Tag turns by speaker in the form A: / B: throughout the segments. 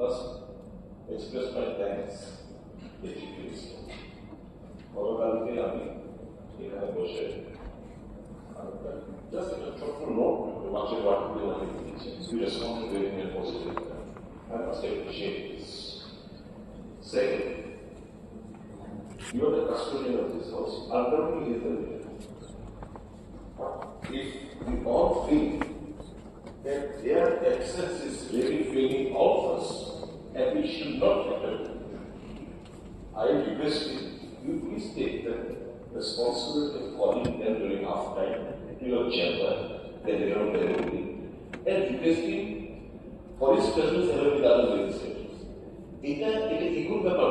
A: First, express my thanks. গতকালকে আমি এখানে বসে just a short note much of what we want to teach. We respond to it in a positive way. I must appreciate this. Second, you are the custodian of this house. Ultimately, is the leader. If we all feel that their absence is really failing all of us, and we should not let them, I request you please take the responsibility of calling them during half time to your chamber, that they don't tell you, and requesting for his presence along with other legislators. It is a good weapon.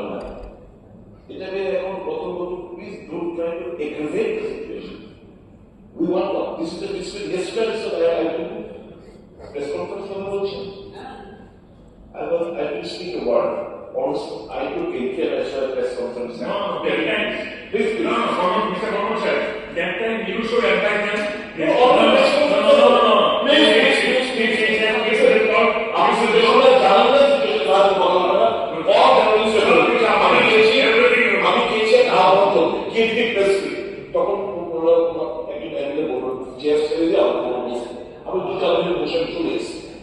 A: It is please don't try to aggravate the situation. We want to. This is the district yesterday, so I do press conference for the motion. I will speak a word. Also, I took care as a press conference.
B: No, that time.
A: Please.
B: No, Mr. Mohammed sir. That time you should advise them.
A: No.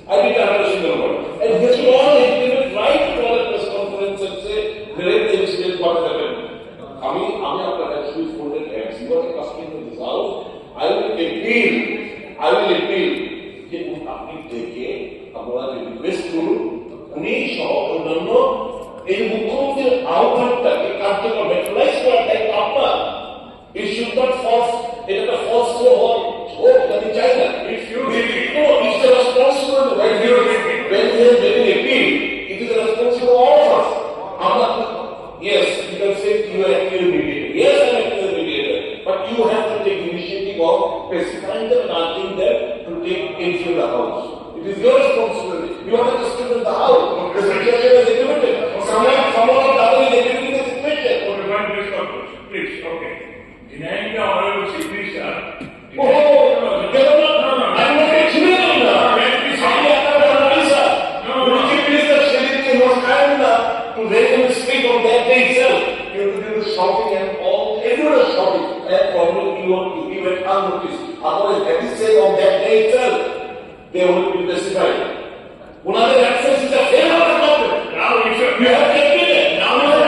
A: I did not have a single word. And this all is right to call a press conference and say, direct the incident, what happened. I'm after actually folded hands. You are the customer of this house. I will appeal. যে আপনি থেকে আমরা request করুন উনি সহ অন্যান্য এই মুখ্যমন্ত্রীর আহ্বানটাকে কার্যকর ম্যাটেরিয়ালাইজ করার দায়িত্ব আপনার। It should not force, এটা একটা ফলস ফ্লো হোক আমি চাই না। It's the responsibility when we have made an appeal, it is the responsibility of all of us. Yes, you can say you are acting as mediator. Yes, I am acting as mediator. But you have to take initiative of specifying them and asking them to take entry of the house. It is your responsibility. You are the customer of the house. The situation is implemented. Someone of the other is implementing the situation.
B: Okay, one please conclude. Please, okay. Denying the honorable chief minister.
A: Shouting and all, everyone is shouting, and probably you went unnoticed. Otherwise, that is said on that day itself, they would be specified. One other access is a failure of the government.
B: Now you
A: have to admit it.
B: Now you are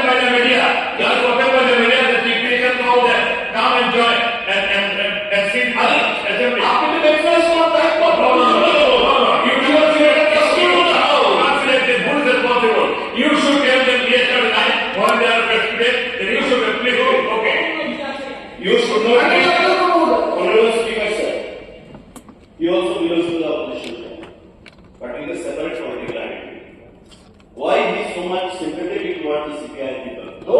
B: by the media. You are spoken by the media. The chief minister know that. Come and join and sit in the assembly.
A: After the exercise for that,
B: No. You who is responsible? You should tell them yesterday night when they are president, then you should please okay.
A: You should not be honorable speaker, sir. He also belongs to the opposition, but in a separate political identity. Why he is so much sympathetic towards the CPI people? No,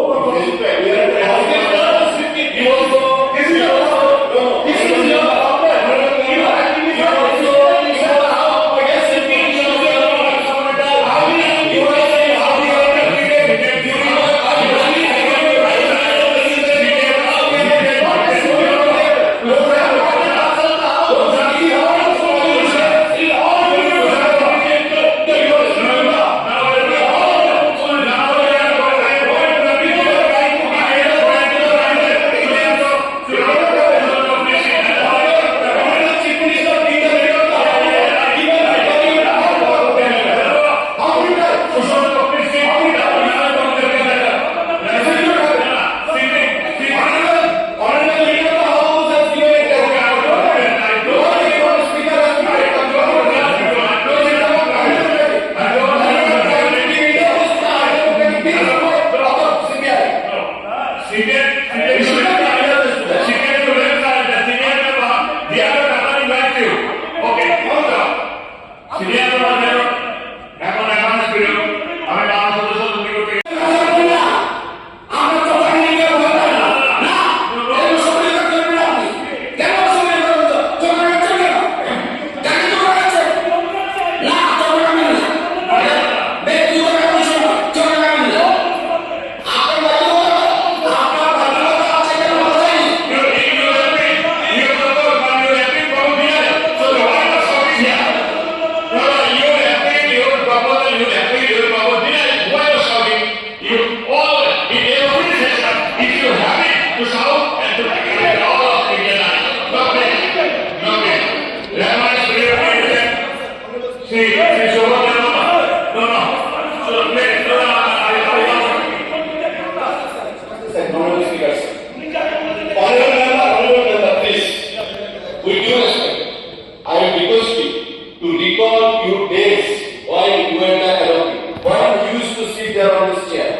C: recall your days while you were the LOP, when you used to sit there on this chair.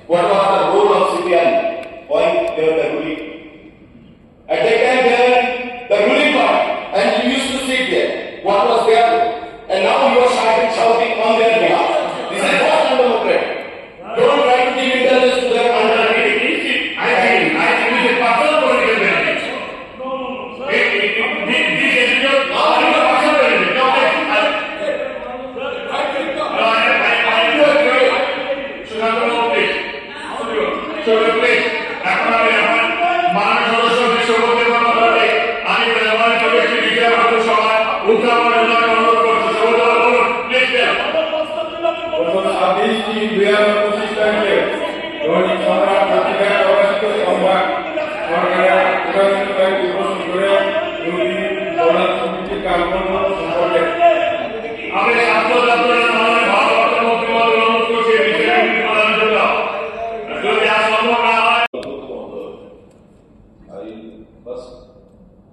C: What was the role of CPI? Why they were the ruling? At that time they were the ruling party, and you used to sit there. What was their role? And now you are shouting on their behalf. This is not undemocratic. Don't try to give intelligence to their understanding.
B: I think it is personal political benefit.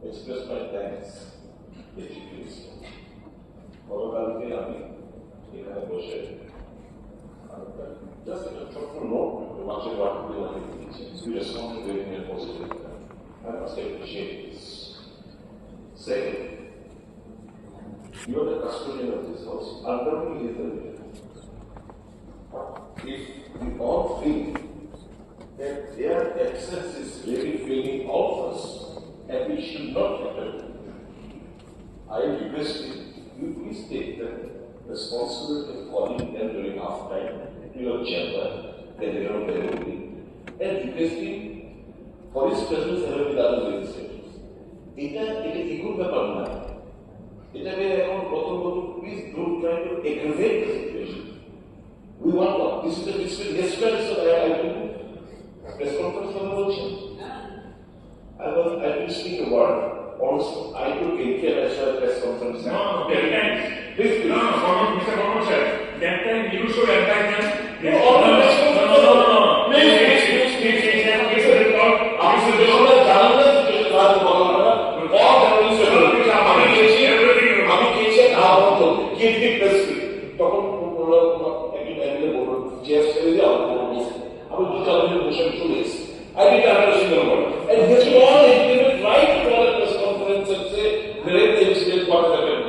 A: Express my thanks that you please. গতকালকে আমি এখানে বসে just a ছোট্ট note মাঝে বাড়তে দিয়েছি you respond to it in a positive way. I must appreciate this. Second, you are the custodian of this house. Undoubtedly, is the leader. If we all feel that their absence is really failing all of us, and we should not happen, I request you please take the responsibility of calling them during half time to your chamber, that they don't very well, and requesting for his presence along with other legislators. এটা equal ব্যাপার না। এটাকে এখন প্রথম please don't try to aggravate the situation. We want what? This is the district yesterday, so I will press conference কথা বলছেন। I will speak a word. Also, I took care of press conference.
B: No, that time.
A: Please.
B: No, Mr. Mohammed sir. That time you should advise them.
A: No. I did not a single word. And this is all included right to call a press conference and say, direct the incident, what happened.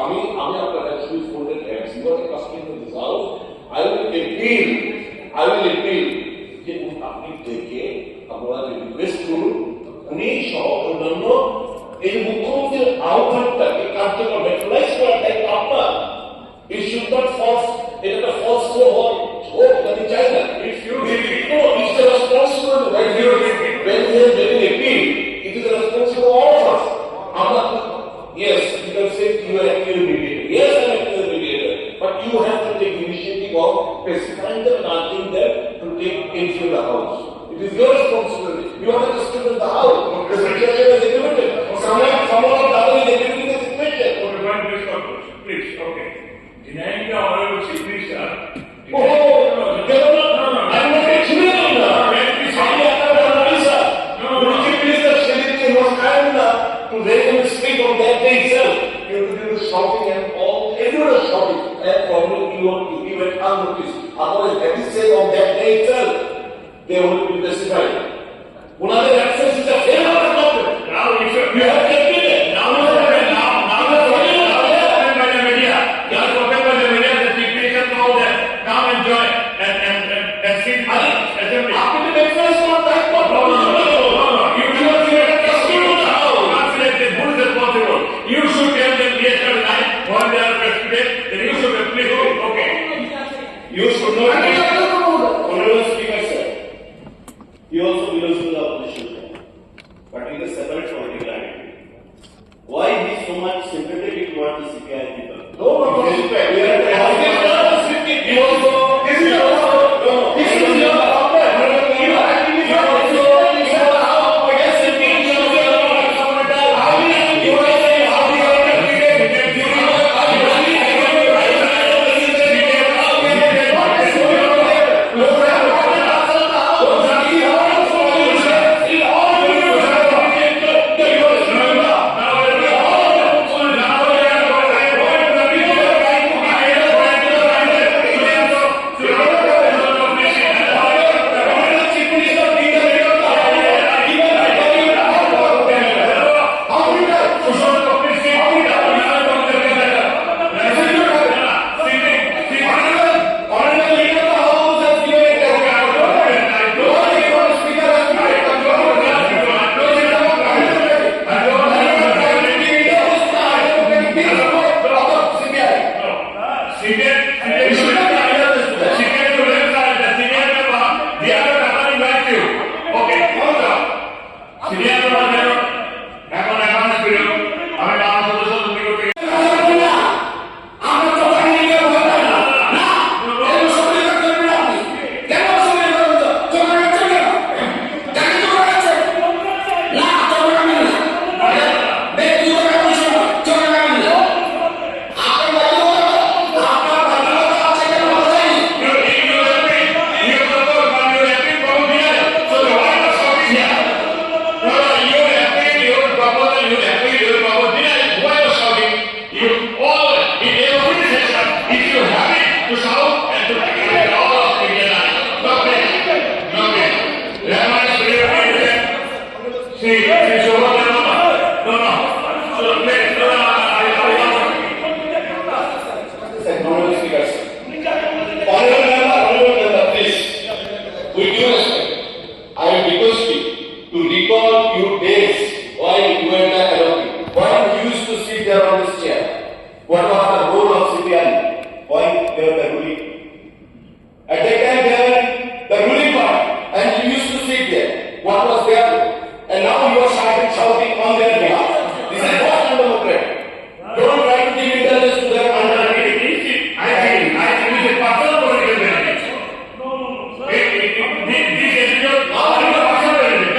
A: আমি আপনার actually folded hands. You are the customer of this house. I will appeal যে আপনি থেকে আপনারা request করুন উনি সহ অন্যান্য এই মুখ্যমন্ত্রীর আহ্বানটাকে কার্যকর ম্যাটেরিয়ালাইজ করার দায়িত্ব আপনার। It should not false, এটা false flow হোক আমি চাই না। It's the responsibility when we are getting appeal. It is the responsibility of all of us. Yes, you can say you are active mediator. Yes, I am active mediator. But you have to take initiative of specifying them and asking them to take into the house. It is your responsibility. You are the customer of the house. The situation is implemented. Someone of the other is implementing the situation.
B: Please, okay. Denying the order of chief minister.
A: No. I'm not explaining now. To let him speak on that day itself. You have to do the shopping and all, everyone is shopping. And probably you went unnoticed. Otherwise, that is said on that day itself, they will be testified. Another absence is a failure of the government.
B: Now
A: you have kept it.
B: Now by the media. You are spoken by the media. The chief minister know that. Come and join and sit.
A: After the exercise, not that one.
B: No. You should tell them yes or no when they are president, then you should please okay.
C: You should not. Honorable Speaker, sir. He also belongs to the opposition, but in a separate political identity. Why he is so much sympathetic towards the CPI people?
A: No, we are you also. This is your
B: seated to left side, the senior member, the other accompanying back to you. Okay, hold on. Senior member, এখন বিরোধ আমি বাংলা সদস্য বিরোধ
C: What was the role of CPI? Point where the ruling. At that time they were the ruling part and you used to sit there. What was their role? And now you are shouting on their behalf. This is not undemocratic. Don't try to give intelligence to their undertaking.
B: I think it's a personal political benefit. This is your personal benefit.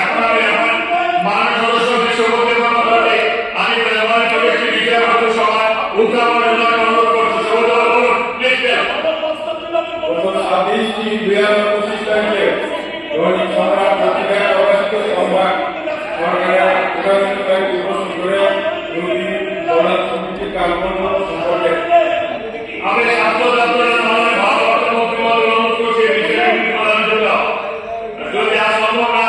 B: এখন আমি আমার মাননীয় সদস্য বিশ্বকর্মী মহোদয় আমি ব্যবহার করেছি বিচার সভায় উত্থাপনের জন্য অনুরোধ করছি
D: দৈনিক সংবাদ পত্রিকায় প্রকাশিত সংবাদ সরকারের সমিতির কার্যক্রম সম্পর্কে